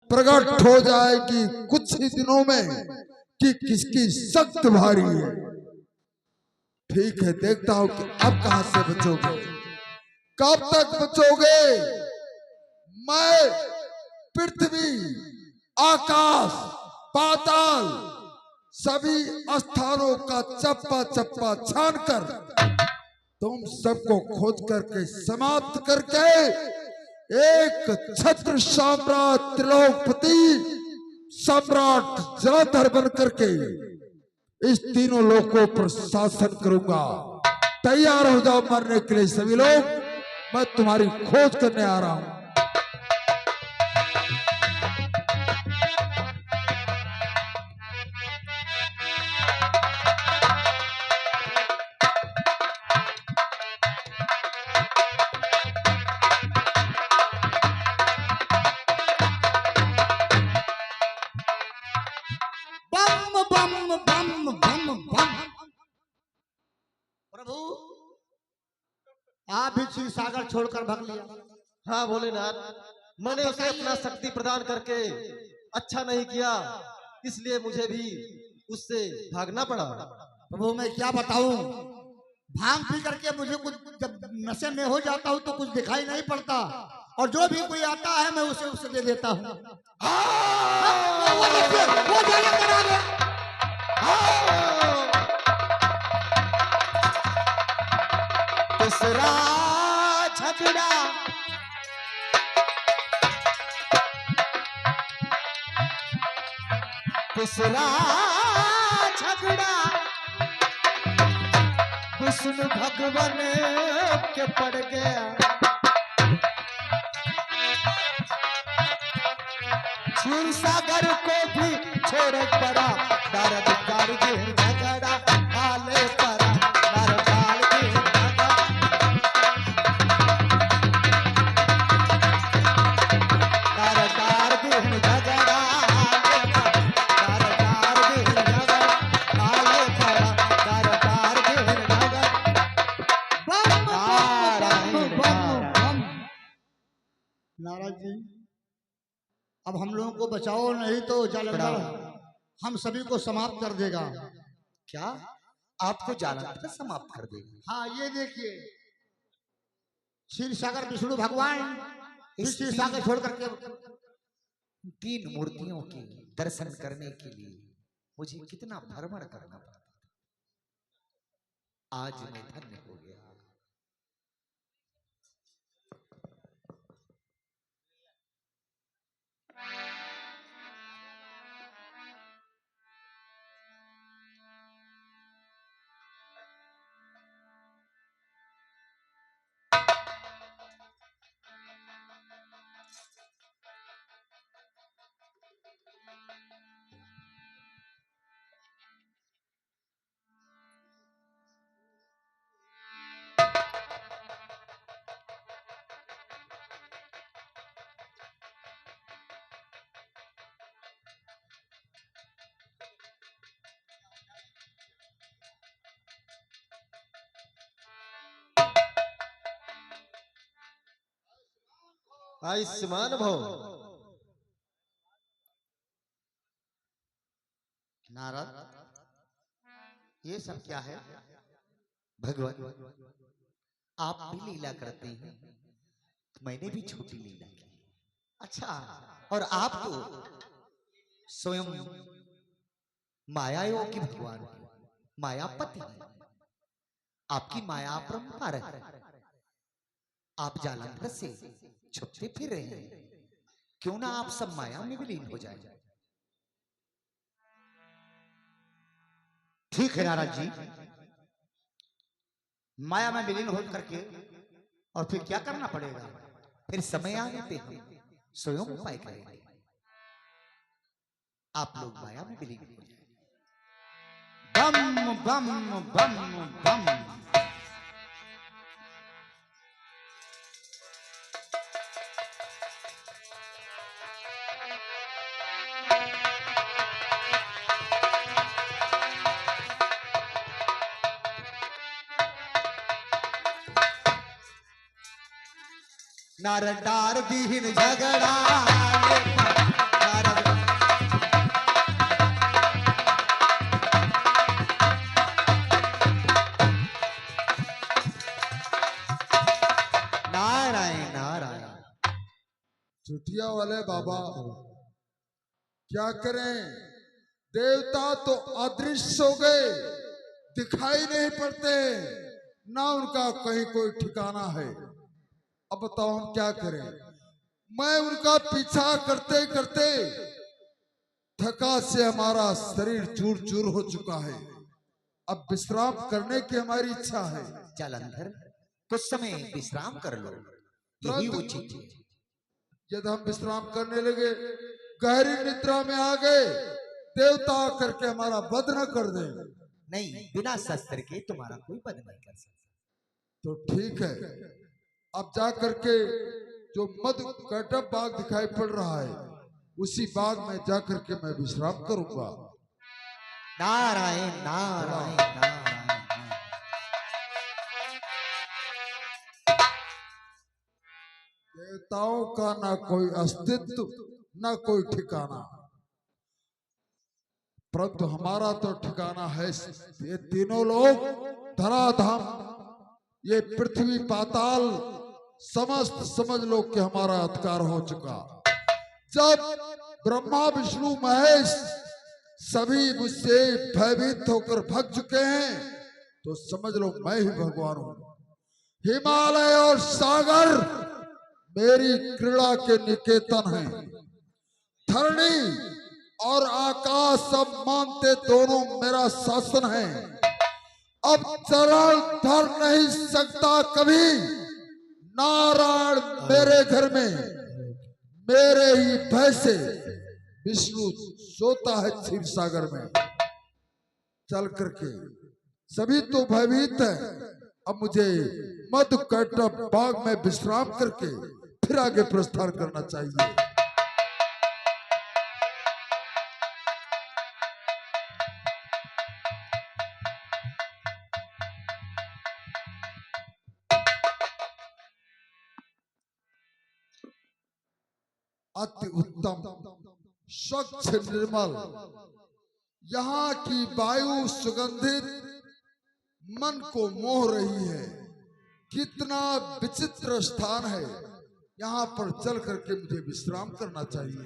प्रकट हो जाएगी कुछ ही दिनों में कि किसकी सख्त भारी है। ठीक है, देखता हूं कि अब कहां से बचोगे, कब तक बचोगे। मैं पृथ्वी, आकाश, पाताल सभी स्थानों का चप्पा चप्पा छानकर तुम सबको खोद करके समाप्त करके एक छत्र सम्राट त्रिलोकपति सम्राट जलाधर बन करके इस तीनों लोकों पर शासन करूंगा। तैयार हो जाओ मरने के लिए सभी लोग, मैं तुम्हारी खोज करने आ रहा हूं। प्रभु, आप भी क्षीर सागर छोड़कर भाग लिया। हाँ भोलेनाथ, मैंने उसे अपना शक्ति प्रदान करके अच्छा नहीं किया, इसलिए मुझे भी उससे भागना पड़ा। प्रभु मैं क्या बताऊं, भांग पी करके मुझे कुछ जब नशे में हो जाता हूं तो कुछ दिखाई नहीं पड़ता, और जो भी कोई आता है मैं उसे दे देता हूं। वो जाने करा दे। तीसरा झगड़ा विष्णु भगवान के पड़ गया। क्षीर सागर को भी छोड़ पड़ा, दर्द कर झगड़ा आले पड़ा, दरबार के नारद जी, अब हम लोगों को बचाओ, नहीं तो जालंधर हम सभी को समाप्त कर देगा। क्या आपको जालंधर समाप्त कर देगा? हाँ ये देखिए, क्षीर सागर विष्णु भगवान क्षीर सागर छोड़ करके तीन मूर्तियों के दर्शन करने के लिए मुझे कितना भ्रमण करना पड़ा, आज मैं धन्य हो गया। आयुष्मान भव। नारद, ये सब क्या है? भगवान, आप भी लीला करते हैं, मैंने भी छोटी लीला की। अच्छा, और आप तो स्वयं मायाओं के भगवान हैं, मायापति हैं, आपकी माया अपरंपार है। आप जालंधर से छुपते फिर रहे हैं, क्यों ना आप सब माया में विलीन हो जाएं। ठीक है नारद जी, माया में विलीन हो करके और फिर क्या करना पड़ेगा? फिर समय आने पे हम स्वयं उपाय करेंगे, आप लोग माया में विलीन हो जाएं। बम बम बम बम। नारदार दीन झगड़ा चले बाबा, क्या करें, देवता तो अदृश्य हो गए, दिखाई नहीं पड़ते, ना उनका कहीं कोई ठिकाना है। अब बताओ हम क्या करें। मैं उनका पीछा करते करते थका से हमारा शरीर चूर चूर हो चुका है। अब विश्राम करने की हमारी इच्छा है। जालंधर, कुछ समय विश्राम कर लो, यही उचित है। यदि हम विश्राम करने लगे, गहरी निद्रा में आ गए, देवता करके हमारा वध न कर दे। नहीं, बिना शस्त्र के तुम्हारा कोई वध नहीं कर सकता। तो ठीक है, अब जा करके जो मधु कैटब बाग दिखाई पड़ रहा है, उसी बाग में जा करके मैं विश्राम करूंगा। नारायण नारायण नारायण। देवताओं का ना कोई अस्तित्व, ना कोई ठिकाना, परंतु हमारा तो ठिकाना है। ये तीनों लोग, धराधाम, ये पृथ्वी पाताल, समस्त समझ लो कि हमारा अधिकार हो चुका। जब ब्रह्मा विष्णु महेश सभी मुझसे भयभीत होकर भाग चुके हैं, तो समझ लो मैं ही भगवान हूं। हिमालय और सागर मेरी क्रीड़ा के निकेतन हैं। धरणी और आकाश सब मानते दोनों मेरा शासन है। अब चरण धर नहीं सकता कभी नारायण मेरे घर में, मेरे ही भय से विष्णु सोता है क्षीर सागर में। चल करके सभी तो भयभीत है। अब मुझे मधु कैटब बाग में विश्राम करके फिर आगे प्रस्थान करना चाहिए। अति उत्तम, स्वच्छ, निर्मल, यहाँ की वायु सुगंधित मन को मोह रही है। कितना विचित्र स्थान है, यहाँ पर चल करके मुझे विश्राम करना चाहिए।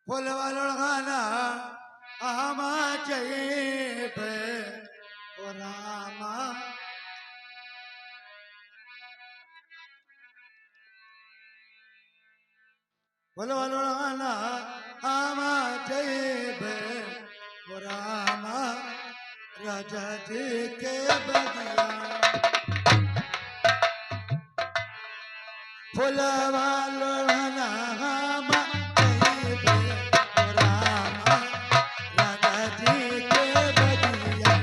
फुलवलगाना आमा जय पे ओ रामा, फुलवलगाना आमा जय पे ओ रामा, राजा जी के बगिया फुलवलगाना आमा जय पे ओ रामा, राजा जी के बगिया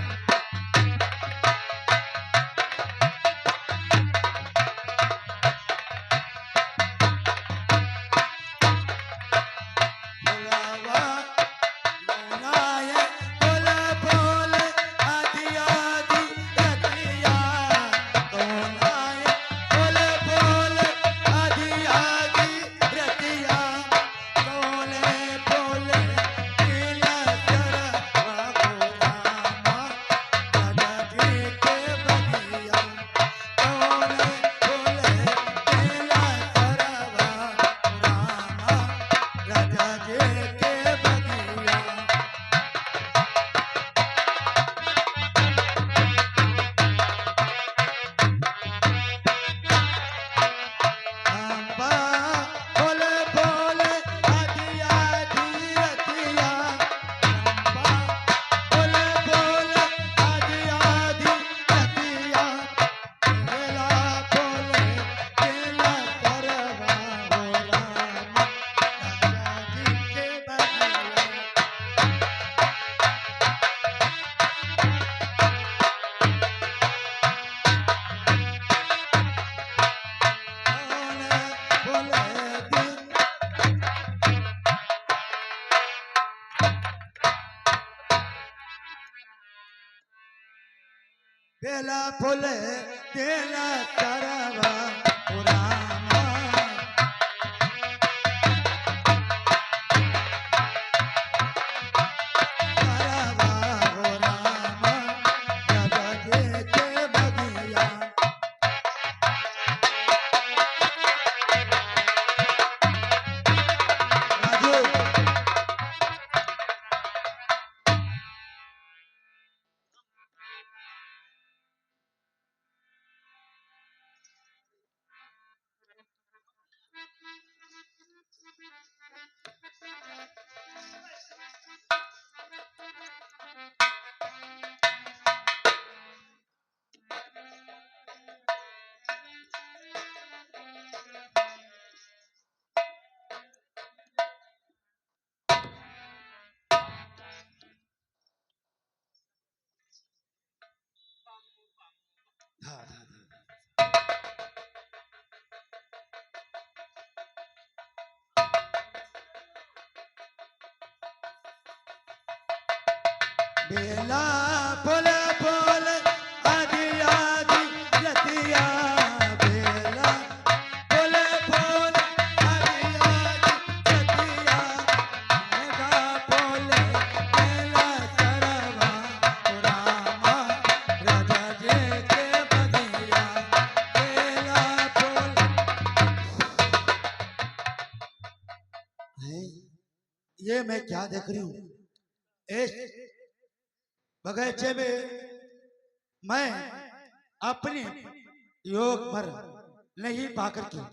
बेला फुले तेला तरवा ओ रामा, तरवा ओ रामा, राजा जी के बगिया बेला फूल फूल आदि आदि लतिया बेला फूल फूल आदि आदि लतिया मेघा फूल बेला सरवा रामा राजा जी के बगिया बेला फूल है। ये मैं क्या देख रही हूँ इस बगीचे में मैं अपने योग पर नहीं पाकर के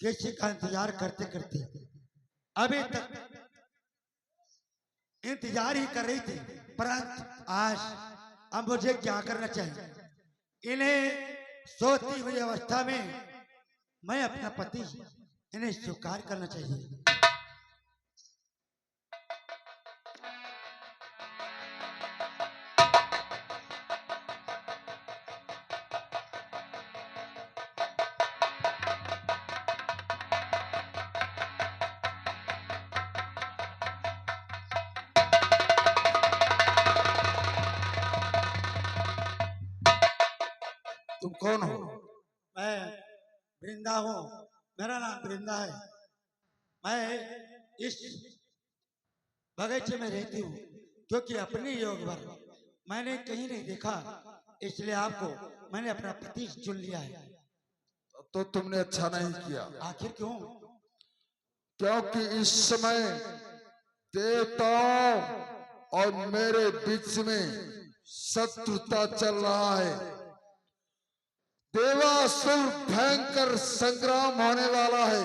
किसी का इंतजार करते करते अभी तक इंतजार ही कर रही थी, परंतु आज अब मुझे क्या करना चाहिए। इन्हें सोती हुई अवस्था में मैं अपना पति इन्हें स्वीकार करना चाहिए। तुम कौन हो? मैं वृंदा हूँ, मेरा नाम वृंदा है। मैं इस बगीचे में रहती हूँ क्योंकि अपने योग पर मैंने कहीं नहीं देखा, इसलिए आपको मैंने अपना पति चुन लिया है। तो तुमने अच्छा नहीं किया, आखिर क्यों? क्योंकि इस समय देवताओं और मेरे बीच में शत्रुता चल रहा है। देवासुर भयंकर संग्राम होने वाला है।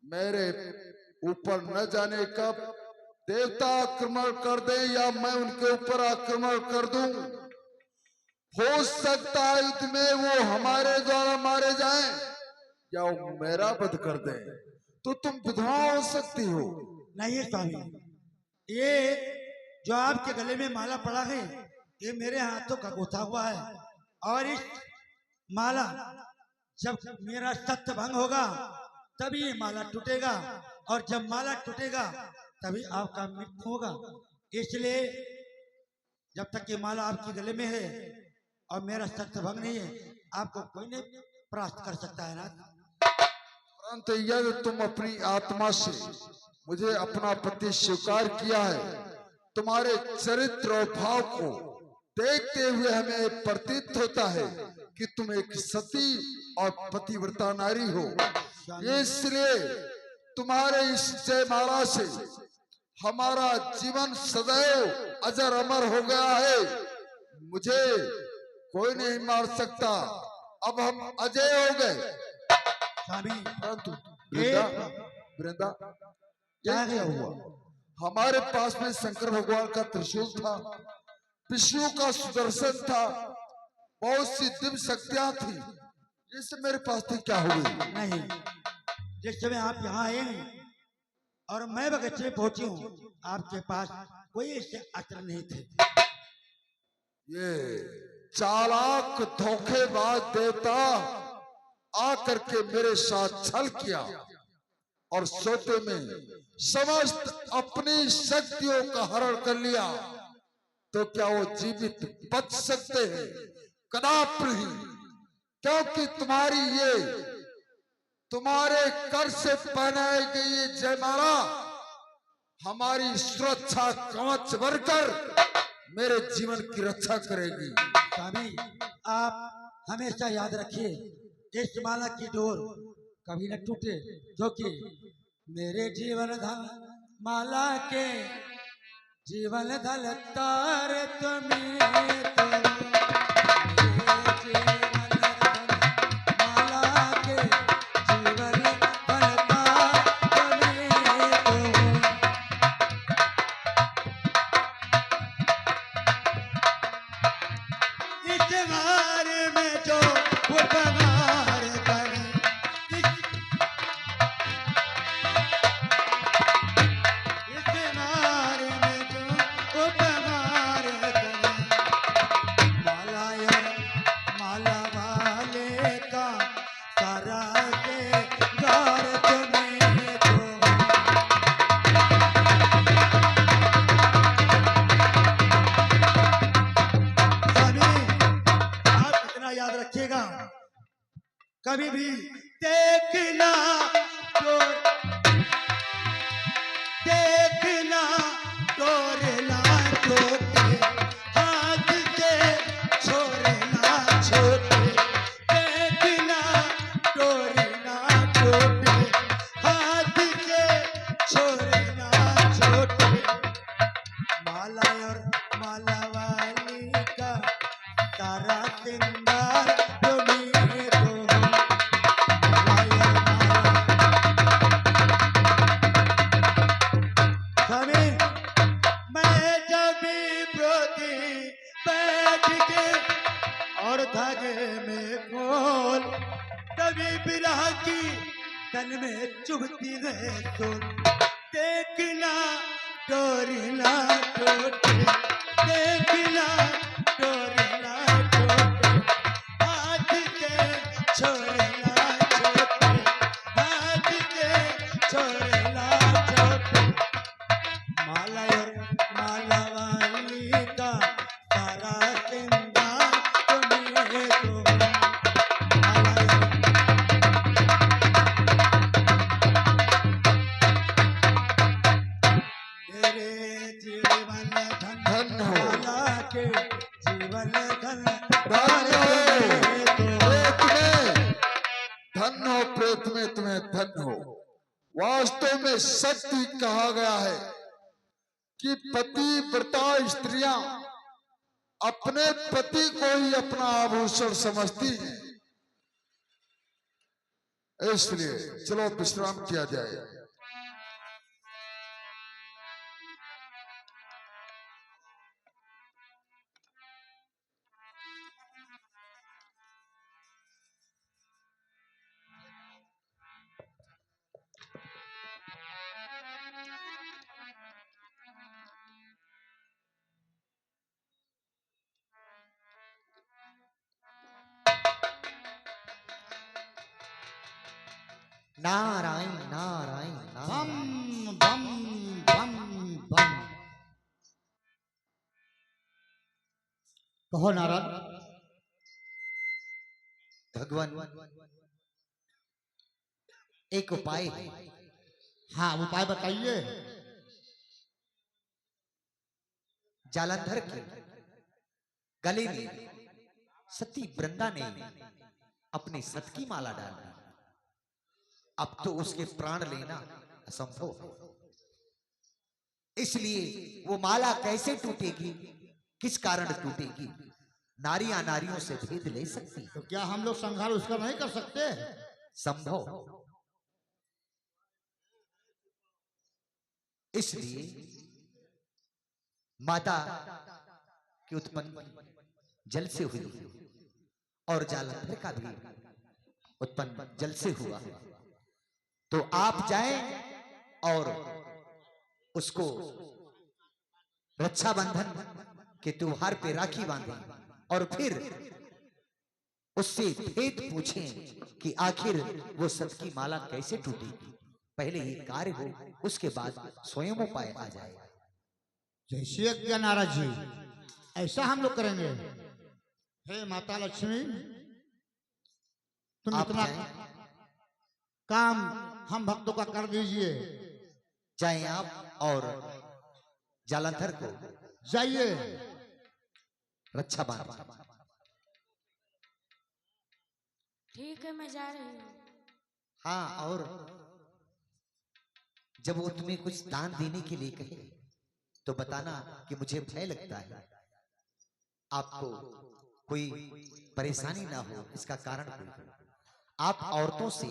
मेरे ऊपर न जाने कब देवता आक्रमण कर दे या मैं उनके ऊपर आक्रमण कर दूं। हो सकता है युद्ध में वो हमारे द्वारा मारे जाएं या वो मेरा वध कर दे, तो तुम विधवा हो सकती हो। नहीं स्वामी, ये जो आपके गले में माला पड़ा है ये मेरे हाथों का गुथा हुआ है, और इस माला जब मेरा सत्य भंग होगा तभी ये माला टूटेगा, और जब माला टूटेगा तभी आपका मृत्यु होगा। इसलिए जब तक ये माला आपके गले में है और मेरा सत्य भंग नहीं है, आपको कोई नहीं प्राप्त कर सकता है ना। परंतु यदि तुम अपनी आत्मा से मुझे अपना पति स्वीकार किया है, तुम्हारे चरित्र और भाव को देखते हुए हमें प्रतीत होता है कि तुम एक सती और पतिव्रता नारी हो। इसलिए तुम्हारे इस जयमाला से हमारा जीवन सदैव अजर अमर हो गया है। मुझे कोई नहीं मार सकता, अब हम अजय हो गए। स्वामी, परंतु वृंदा, वृंदा, क्या हुआ? हमारे पास में शंकर भगवान का त्रिशूल था, विष्णु का सुदर्शन था, बहुत सी दिव्य शक्तियां थी। ये सब मेरे पास थी, क्या हुई? नहीं, जिस समय आप यहाँ आए हैं और मैं बगीचे में पहुंची हूँ, आपके पास कोई ऐसे अस्त्र नहीं थे। ये चालाक धोखेबाज देवता आकर के मेरे साथ छल किया और सोते में समस्त अपनी शक्तियों का हरण कर लिया। तो क्या वो जीवित बच सकते हैं? कदापि नहीं, क्योंकि तुम्हारे कर से पहनाई गई ये जयमाला हमारी सुरक्षा कवच बनकर मेरे जीवन की रक्षा करेगी। स्वामी, आप हमेशा याद रखिए, इस माला की डोर कभी न टूटे, क्योंकि मेरे जीवन धन माला के जीवन धन तार तुम्हें तो कभी भी देखना तो देखना तोड़ना छोटे हाथ से छोड़ना छोटे देखना तोड़ना छोटे हाथ से छोड़ना छोटे माला और माला वाली का तारा सिंगार तुम्हें तो स्वामी मैं जब भी प्रोती बैठ के और धागे में खोल कभी बिरह की तन में चुभती है सोल देखना डोरना टोटे देखना डोरना टोटे हाथ से छोड़ना छोटे हाथ से छोड़ना छोटे माला और माला वाली का सारा सिंगार तुम्हें तो माला तेरे जीवन धन धन हो। माला के जीवन धन धन हो। तुम्हें तो धन हो, प्रेत में तुम्हें धन हो। वास्तव में शक्ति कहा गया है कि पतिव्रता स्त्रियां अपने पति को ही अपना आभूषण समझती हैं। इसलिए चलो विश्राम किया जाए। नारायण नारायण बम नारायण। बम बम बम। कहो नारद। भगवान एक उपाय है। हाँ उपाय बताइए। जालंधर के गले में सती वृंदा ने अपनी सत की माला डाल दी। अब तो उसके प्राण लेना असंभव है। इसलिए वो माला कैसे टूटेगी, किस कारण टूटेगी? नारियां नारियों से भेद ले सकती है। तो क्या हम लोग संहार उसका नहीं कर सकते? संभव। इसलिए माता की उत्पन्न जल से हुई और जालंधर का भी उत्पन्न जल से हुआ। तो आप जाएं और उसको रक्षाबंधन के त्योहार पे राखी बांधें और फिर उससे भेद पूछें कि आखिर वो सत की माला कैसे टूटेगी। पहले ये कार्य हो, उसके बाद स्वयं उपाय आ जाएगा। जैसे क्या नारद जी, ऐसा हम लोग करेंगे। हे माता लक्ष्मी, तुम आप इतना जाएं। काम हम भक्तों का कर दीजिए। जाएं आप और जालंधर को जाइए। रक्षा बांधें। ठीक है, मैं जा रही हूँ। हाँ, और जब वो तुम्हें कुछ दान देने के लिए कहे तो बताना कि मुझे भय लगता है, आपको कोई परेशानी ना हो, इसका कारण कोई हो। आप औरतों से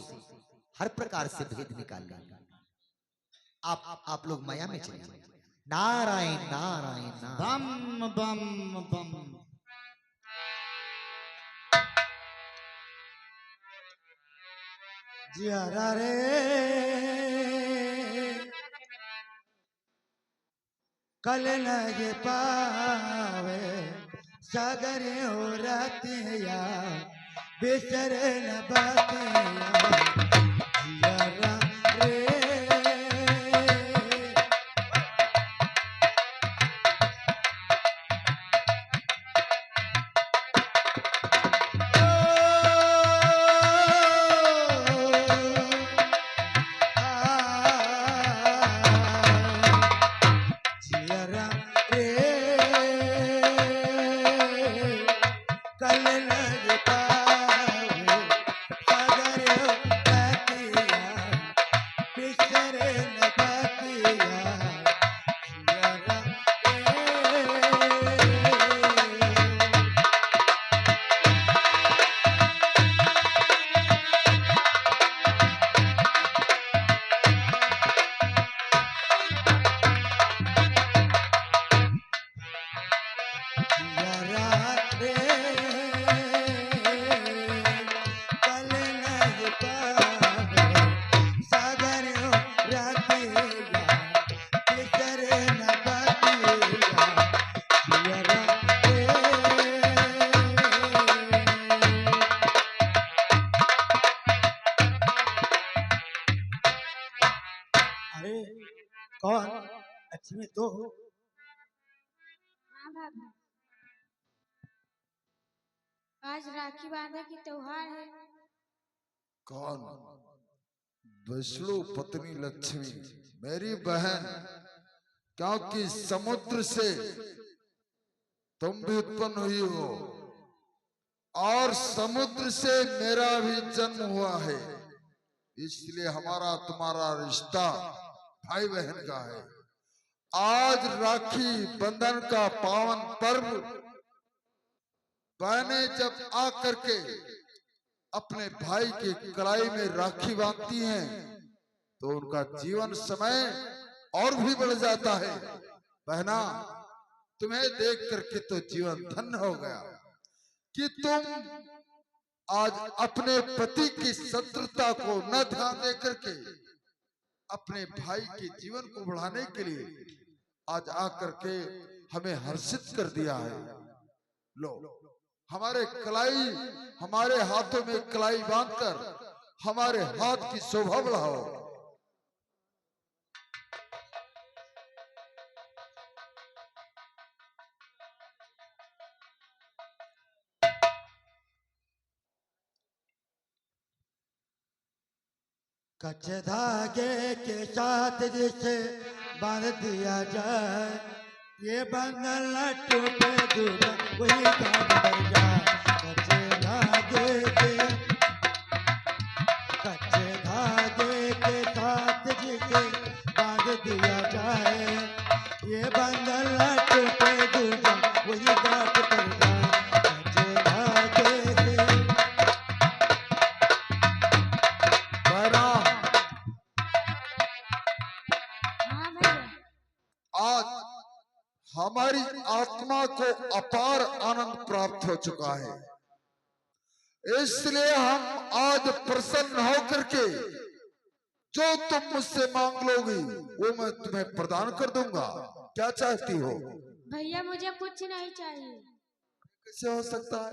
हर प्रकार से भेद निकाल लेंगे। आप लोग माया में चलिए। नारायण नारायण नारायण। बम बम बम। जियारा रे कल लगे पावे सागर हो राते या बेसर न बाते जियारा रे अरे कौन? लक्ष्मी तो हाँ भाभी। आज राखी बांधे की त्योहार है। कौन? विष्णु पत्नी लक्ष्मी, मेरी बहन, क्योंकि समुद्र से तुम भी उत्पन्न हुई हो और समुद्र से मेरा भी जन्म हुआ है, इसलिए हमारा तुम्हारा रिश्ता भाई बहन का है। आज राखी बंधन का पावन पर्व, बहनें जब आकर के अपने भाई की कलाई में राखी बांधती हैं तो उनका जीवन समय और भी बढ़ जाता है। बहना, तुम्हें देख करके तो जीवन धन्य हो गया कि तुम आज अपने पति की शत्रुता को न ध्यान दे करके अपने भाई के जीवन को बढ़ाने के लिए आज आकर के हमें हर्षित कर दिया है। लो, हमारे कलाई, हमारे हाथों में कलाई बांधकर हमारे हाथ की शोभा बढ़ाओ। कच्चे धागे के साथ जिसे बांध दिया जाए, ये बंधन न टूटे दूर वही काम कर जाए। कच्चे धागे के साथ जिसे बांध दिया जाए, ये बंधन न टूटे दूर वही काम कर जाए। कच्चे धागे से हाँ भैया। आज हमारी आत्मा को अपार आनंद प्राप्त हो चुका है, इसलिए हम आज प्रसन्न होकर के जो तुम मुझसे मांग लोगी वो मैं तुम्हें प्रदान कर दूंगा। क्या चाहती हो? भैया मुझे कुछ नहीं चाहिए। कैसे हो सकता है?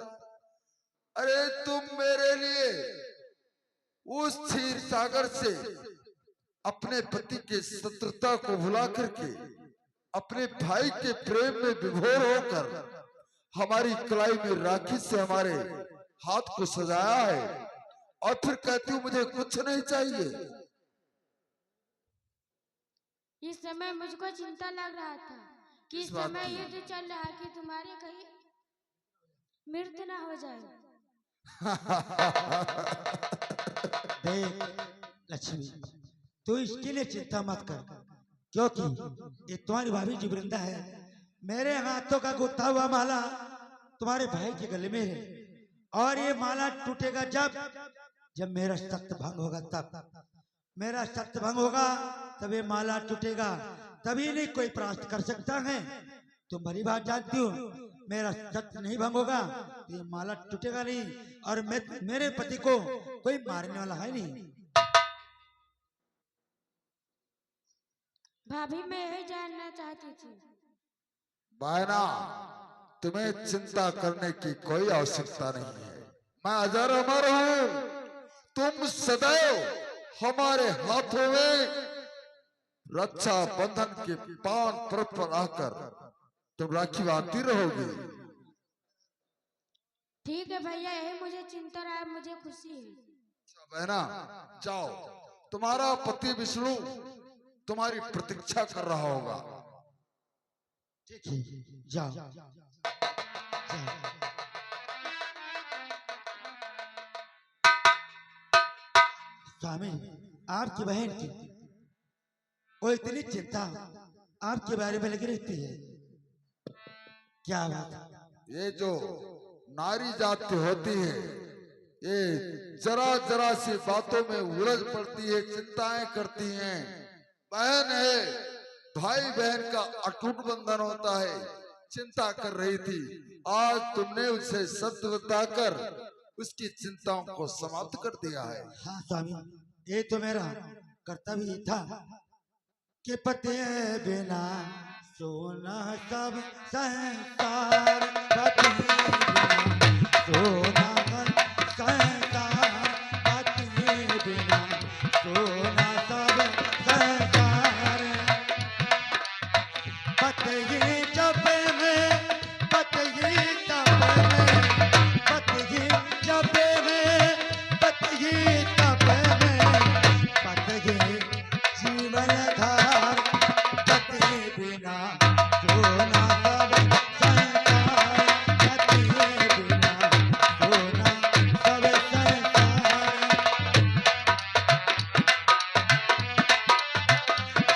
अरे तुम मेरे लिए उस क्षीर सागर से अपने पति के शत्रुता को भुला करके अपने भाई के प्रेम में विभोर होकर हमारी कलाई में राखी से हमारे हाथ को सजाया है और फिर कहती हूँ मुझे कुछ नहीं चाहिए। इस समय मुझको चिंता लग रहा था कि इस समय युद्ध चल रहा है कि तुम्हारे कहीं मृत्यु ना हो जाए। देख लक्ष्मी, तू इसके लिए चिंता मत कर, क्योंकि ये तुम्हारी भाभी जी वृंदा है। मेरे हाथों का गुथा हुआ माला तुम्हारे भाई के गले में है, और ये माला टूटेगा जब मेरा सत्य भंग होगा। तब मेरा सत्य भंग होगा तब ये माला टूटेगा, तभी नहीं कोई प्राप्त कर सकता है। तुम भली बात जानती हो, मेरा सत्य नहीं भंग होगा तो ये माला टूटेगा नहीं, और मेरे पति को कोई मारने वाला है नहीं। भाभी मैं यही जानना चाहती थी। बायना, तुम्हें चिंता करने की कोई आवश्यकता नहीं है। मैं अजर अमर हूँ। तुम सदैव हमारे हाथों में रक्षा बंधन के पावन पर्व पर आकर तुम राखी बांधती रहोगी। ठीक है भैया, यही मुझे चिंता रहा, मुझे खुशी है। बहना, जाओ, तुम्हारा पति विष्णु तुम्हारी प्रतीक्षा कर रहा होगा। ठीक है, जाओ जाओ। स्वामी, आपकी बहन की वो इतनी चिंता आपके बारे में लगी रहती है, क्या बात? ये जो नारी जाति होती है, ये जरा जरा सी बातों में उलझ पड़ती है, चिंताएं करती हैं। बहन है, भाई बहन का अटूट बंधन होता है। चिंता कर रही थी, आज तुमने उसे सत्य बताकर उसकी चिंताओं को समाप्त कर दिया है। हाँ स्वामी, ये तो मेरा कर्तव्य था कि पति बिना सोना सब संसार, पति बिना सोना संसार, पति बिना सोना सब संसार।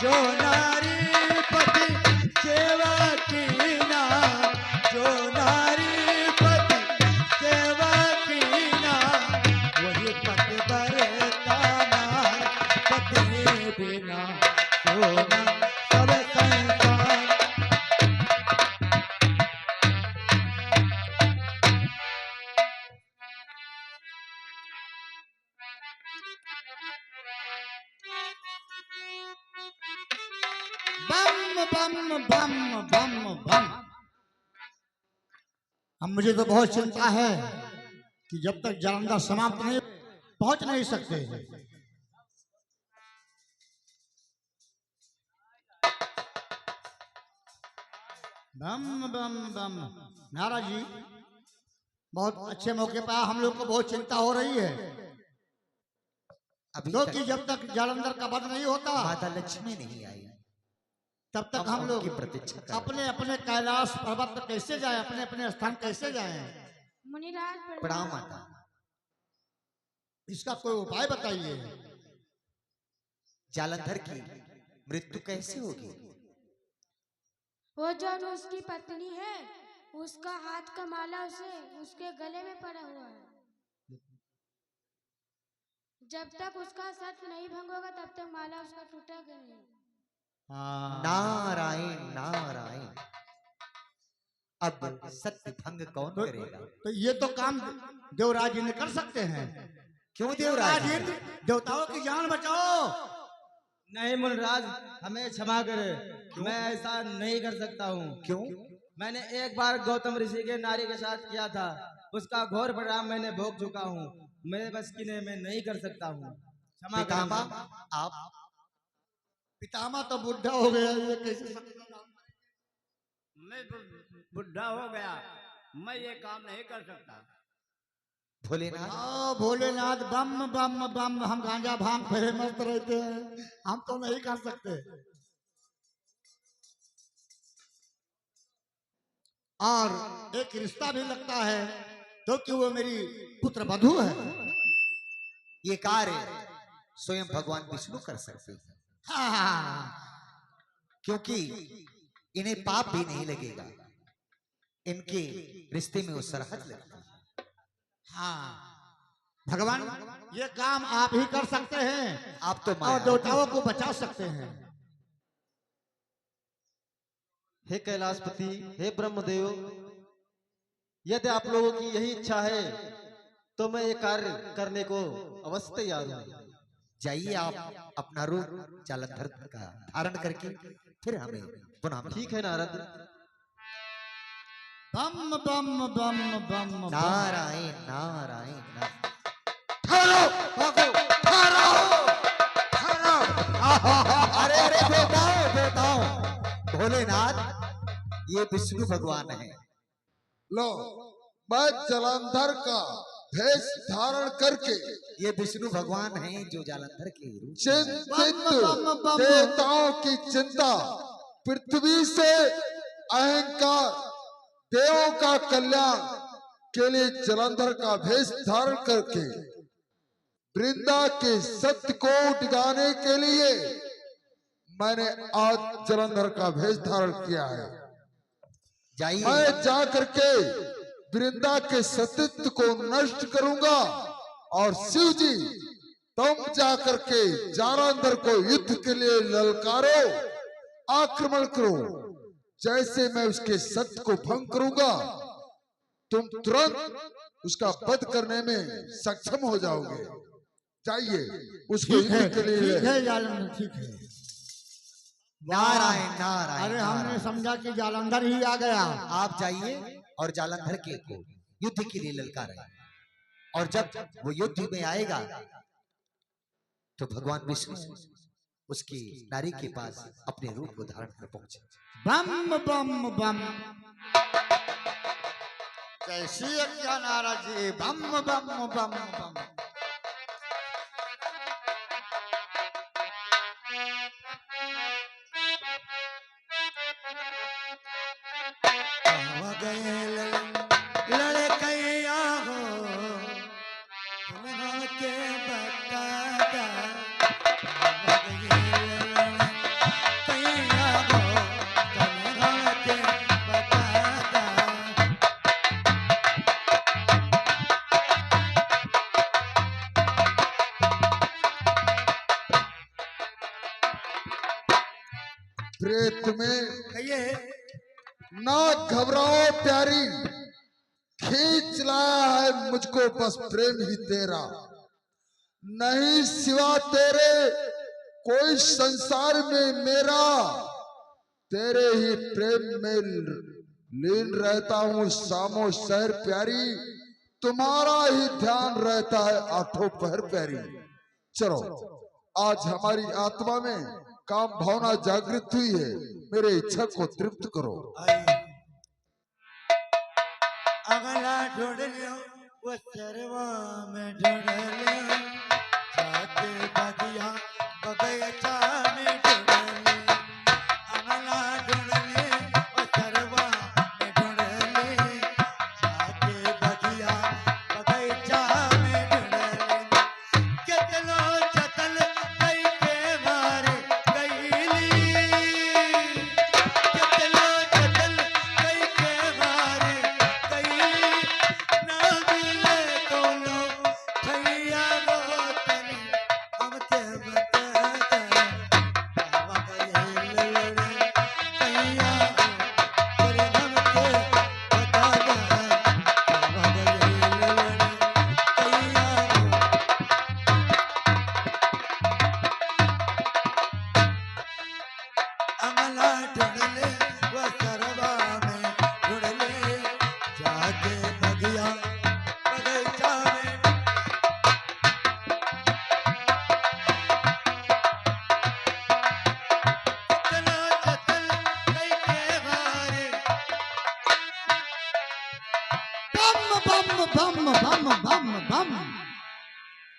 जो नारी पति सेवा कीना, जो नारी पति सेवा कीना, वही पति बरता नार, पत्नी बिना सोना सब संसार। बम बम बम बम बम। अब मुझे तो बहुत चिंता है कि जब तक जालंधर समाप्त नहीं पहुंच नहीं सकते। बम बम बम। नाराज जी, बहुत अच्छे मौके पर हम लोग को बहुत चिंता हो रही है, अभी क्योंकि तक जब तक जालंधर का वध नहीं होता माता लक्ष्मी नहीं आई, तब तक हम लोग उनकी प्रतीक्षा कर रहे हैं। अपने अपने कैलाश पर्वत पर कैसे जाएं, अपने अपने स्थान कैसे जाएं? मुनिराज प्रणाम माता। इसका कोई उपाय बताइए। जालंधर की मृत्यु कैसे होगी? वो जो उसकी पत्नी है, उसका हाथ का माला उसे उसके गले में पड़ा हुआ है। जब तक उसका सत्य नहीं भंग होगा तब तक माला उसका टूटेगा नहीं। नारायण नारायण। अब सत्य भंग कौन करेगा? तो ये तो काम देवराज इंद्र कर सकते हैं। क्यों देवराज? इंद्र, देवताओं की जान बचाओ। नहीं मुनिराज, हमें क्षमा करे, मैं ऐसा नहीं कर सकता हूँ। क्यों? मैंने एक बार गौतम ऋषि के नारी के साथ किया था, उसका घोर परिणाम मैंने भोग चुका हूँ। मेरे बस की नहीं, मैं नहीं कर सकता हूँ, क्षमा करें। पितामह आप पितामह तो बुढ़ा हो गया, ये कैसे मैं बुढ़ा हो गया, मैं ये काम नहीं कर सकता। भोलेनाथ भोलेनाथ बम बम बम। हम गांजा भांग फेरे मस्त रहते हैं, हम तो नहीं कर सकते। और एक रिश्ता भी लगता है क्योंकि वो मेरी पुत्र वधू है। ये कार्य स्वयं भगवान विष्णु कर सकते हैं, हाँ, क्योंकि इन्हें पाप भी नहीं लगेगा, इनके रिश्ते में वो सरहद लगता है। हाँ भगवान, ये काम आप ही कर सकते हैं। आप तो और माया देवताओं को बचा सकते हैं। हे कैलाशपति, हे ब्रह्मदेव, यदि आप लोगों की यही इच्छा है तो मैं ये कार्य करने को अवश्य तैयार हूँ। जाइए आप अपना रूप जालंधर का धारण करके फिर हमें पुनः। ठीक है नारद। बम बम बम बम बम। नारायण नारायण नारायण। ठहरो ठहरो ठहरो। अरे अरे बेटाओ बेटाओ, भोलेनाथ ये विष्णु भगवान है। लो, मैं जलंधर का भेष धारण करके ये विष्णु भगवान है जो जालंधर के रूप में चिंतित देवताओं की चिंता, पृथ्वी से अहंकार, देवों का कल्याण के लिए जलंधर का भेष धारण करके वृंदा के सत्य को डिगाने के लिए मैंने आज जलंधर का भेष धारण किया है। जाइए। मैं जा करके वृंदा के सतीत्व को नष्ट करूंगा और शिव जी तुम जा करके जालंधर को युद्ध के लिए ललकारो, आक्रमण करो। जैसे मैं उसके सत्य को भंग करूंगा, तुम तुरंत उसका वध करने में सक्षम हो जाओगे। जाइए उसको ठीक है, युद्ध के लिए ठीक है जालंधर, ठीक है। नारायण नारायण। अरे हमने समझा कि जालंधर ही आ गया। आप जाइए और जालंधर के को युद्ध के लिए ललकारें, और जब वो युद्ध में आएगा तो भगवान विष्णु उसकी नारी के पास अपने रूप को धारण कर पहुंचे। बम बम बम। कैसी है क्या नारा जी? बम बम बम बम। लड़कैया हो तुम के बता प्रेत में कहिए। ना घबराओ प्यारी, खींच लाया है मुझको बस प्रेम ही तेरा, नहीं सिवा तेरे कोई संसार में मेरा, तेरे ही प्रेम में लीन रहता हूँ शामो शहर प्यारी, तुम्हारा ही ध्यान रहता है आठों पहर प्यारी। चलो आज हमारी आत्मा में काम भावना जागृत हुई है, मेरे इच्छा को तृप्त करो। अगला ढूंढ लियो वो सरवा में ढूंढ लियो, जाके बगिया बगैचा में ढूंढ लियो। अगला ढूंढ लियो वो सरवा में ढूंढ लियो, जाके बगिया बगैचा में ढूंढ लियो। कितनो जतन कई के मारे गईली, कितनो जतन कई के मारे गईली, ना मिले कोनो ठैया गोतनी हमके बता दे, बाबा गईल लड़े ठैया गोतनी हमके बता दे, बाबा गईल लड़े ठैया। अमला ढूंढ ले वो सरवा में ढूंढ ले, जाके बगिया बगीचा में। कितना जतन कई के मारे, बम बम बम बम बम बम।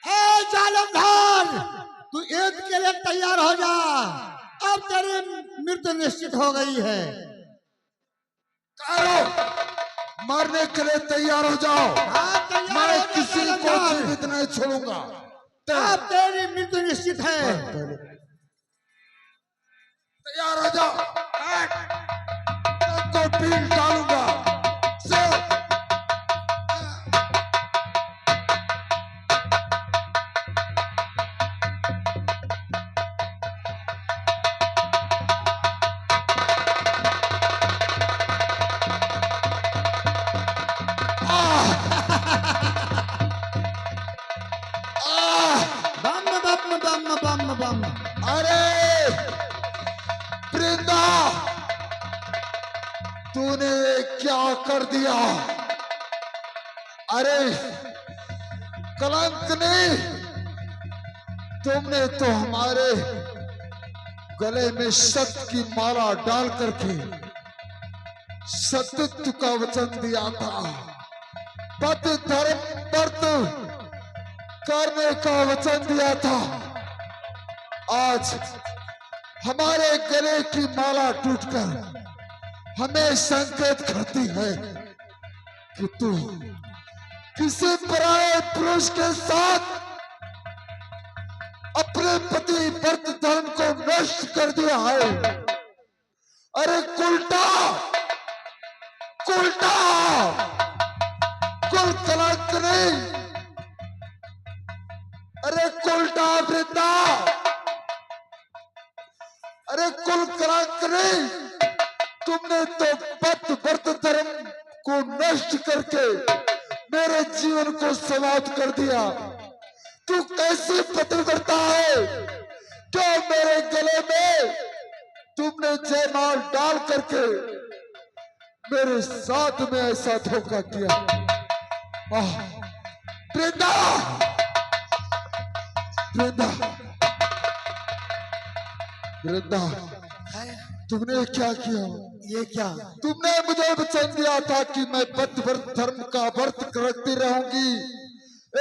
ए जालंधर, तू ईद के लिए तैयार हो जा, अब तेरी मृत्यु निश्चित हो गई है। करो, मरने के लिए तैयार हो जाओ, हाँ, तैयार हो मैं जा, किसी को जालंधर। जीवित नहीं छोड़ूंगा। अब तेरी मृत्यु निश्चित है। तैयार हो जाओ, सबको पीट डालूंगा। बम बम बम बम बम। अरे वृंदा, तूने क्या कर दिया? अरे कलंक नहीं, तुमने तो हमारे गले में सत्य की माला डाल करके सत्यत्व का वचन दिया था, पति धर्म व्रत करने का वचन दिया था। आज हमारे गले की माला टूटकर हमें संकेत करती है कि तू किसी पराये पुरुष के साथ अपने पति व्रत धर्म को नष्ट कर दिया है। अरे कुलटा कुलटा, कुल कलंक नहीं, अरे कुलटा वृंदा, अरे कुल कलंक नहीं, तुमने तो पति व्रत धर्म को नष्ट करके मेरे जीवन को समाप्त कर दिया। तू कैसी पतिव्रता है? क्यों मेरे गले में तुमने जयमाल डाल करके मेरे साथ में ऐसा धोखा किया? वृंदा, वृंदा, वृंदा, तुमने क्या किया? ये क्या? तुमने मुझे वचन दिया था कि मैं पति व्रत धर्म का व्रत करती रहूंगी,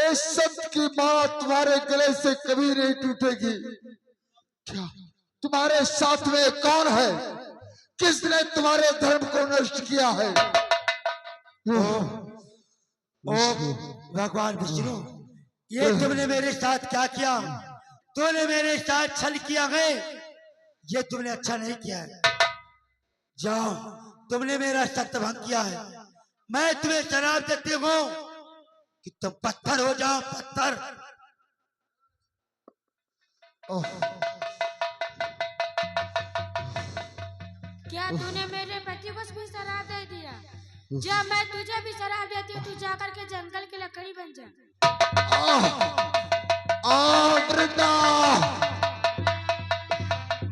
इस सत्य की माला तुम्हारे गले से कभी नहीं टूटेगी। क्या तुम्हारे साथ में कौन है? किसने तुम्हारे धर्म को नष्ट किया है? ओ भगवान विष्णु, ये तुमने मेरे साथ क्या किया? तूने मेरे साथ छल किया है, ये तुमने अच्छा नहीं किया है। जाओ, तुमने मेरा सत्य भंग किया है। मैं तुम्हें शराब देती हूँ कि तुम पत्थर हो जाओ, पत्थर। क्या तूने मेरे पति को भी शराब दे दिया? जब मैं तुझे भी शराब देती हूँ, तू जाकर के जंगल की लकड़ी बन जा। वृंदा,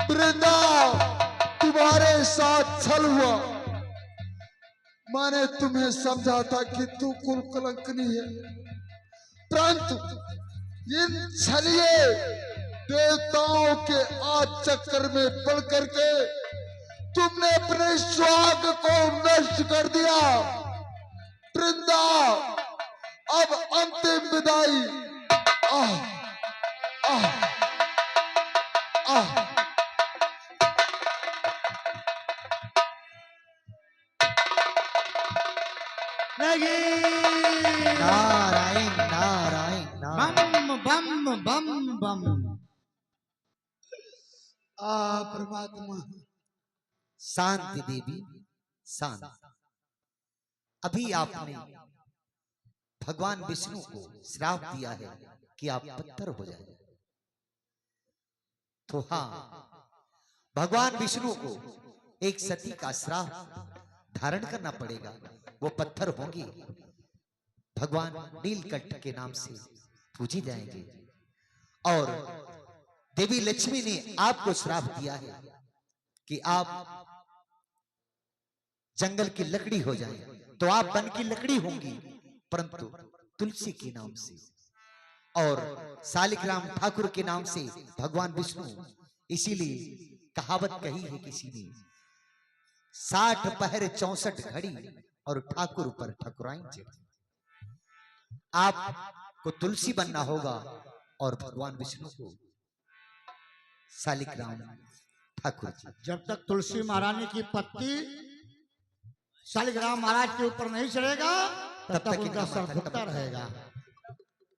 वृंदा, तुम्हारे साथ छल हुआ। मैंने तुम्हें समझा था कि तू कुल कलंकनी है, परंतु इन छलिए देवताओं के आज चक्कर में पड़ करके तुमने अपने सुहाग को नष्ट कर दिया। वृंदा, अब अंतिम विदाई। आह, आह, आह। नारायण नारायण नारायण। बम बम बम बम। परमात्मा। शांति देवी, शांत। अभी आपने भगवान विष्णु को श्राप दिया है कि आप पत्थर हो जाए। तो हाँ, भगवान विष्णु को एक सती का श्राप धारण करना पड़ेगा। वो पत्थर होंगे, भगवान नीलकंठ के नाम से पूजे जाएंगे। और देवी लक्ष्मी ने आपको श्राप दिया है कि आप जंगल की लकड़ी हो जाएं, तो आप वन की लकड़ी होंगी, परंतु तुलसी के नाम से और शालिग्राम ठाकुर के नाम से भगवान विष्णु। इसीलिए कहावत कही है किसी ने, 60 पहर 64 घड़ी और ठाकुर पर ठकुराई चढ़ी। आपको तुलसी बनना होगा और भगवान विष्णु को शालिग्राम ठाकुर। जब तक तुलसी महारानी की पत्ती शालिग्राम महाराज के ऊपर नहीं चढ़ेगा, तब तक उनका सर झुकता रहेगा।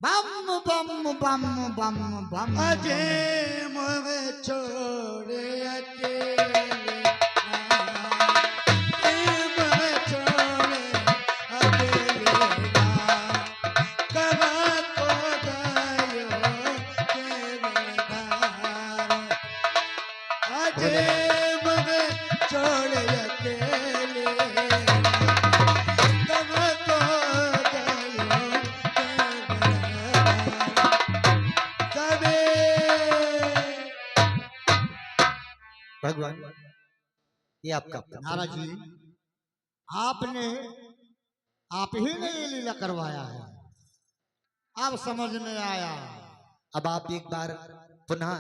बम बम बम बम बम। अजय मोह छोड़े अकेले भगवान, ये आपका नारद जी, आपने आप ही ने ये लीला करवाया है, अब समझ में आया। अब आप एक बार पुनः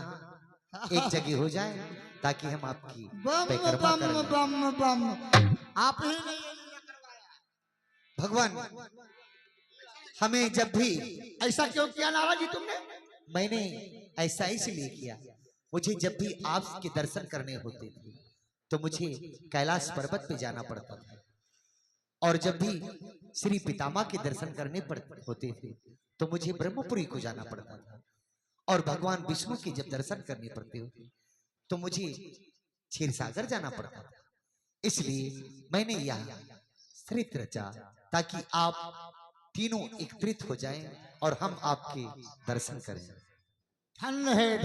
एक जगह हो जाए ताकि हम आपकी बम परिक्रमा बम करें। बम बम। आप ही ने ये लीला करवाया। भगवान, हमें जब भी ऐसा क्यों किया नारद जी तुमने? मैंने ऐसा इसलिए किया, मुझे जब भी आपके दर्शन करने होते थे तो मुझे कैलाश पर्वत पे जाना पड़ता था, और जब भी श्री पितामह के दर्शन करने होते थे तो मुझे ब्रह्मपुरी को जाना पड़ता था, और भगवान विष्णु के जब दर्शन करने पड़ते होते तो मुझे क्षीरसागर जाना पड़ता था। इसलिए मैंने यह सृत रचा ताकि आप तीनों एकत्रित हो जाएं और हम आपके दर्शन करें। धन्य है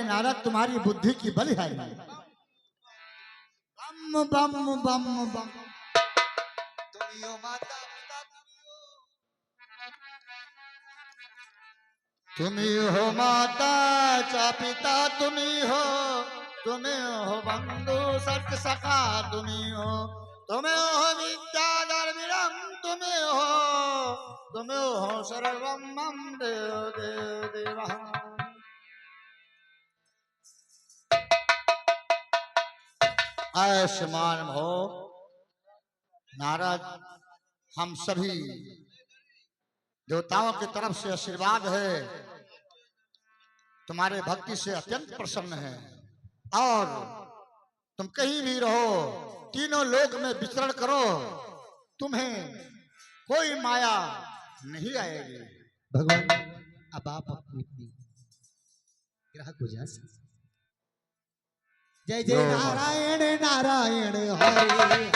नारद, तुम्हारी बुद्धि की बल है। बम बम बम बम। तुम्ही हो माता चा पिता, तुम्ही हो बंधु सत्य सखा, तुम्ही हो विद्याधर विरम, तुम्ही हो सर्वम मम देव देव देव। आयुष्मान हो नारद, हम सभी देवताओं की तरफ से आशीर्वाद है, तुम्हारे भक्ति से अत्यंत प्रसन्न है, और तुम कहीं भी रहो, तीनों लोक में विचरण करो, तुम्हें कोई माया नहीं आएगी। भगवान, अब आप अपनी अपनी ग्रह को जा सकते। जय जय नारायण नारायण हरे।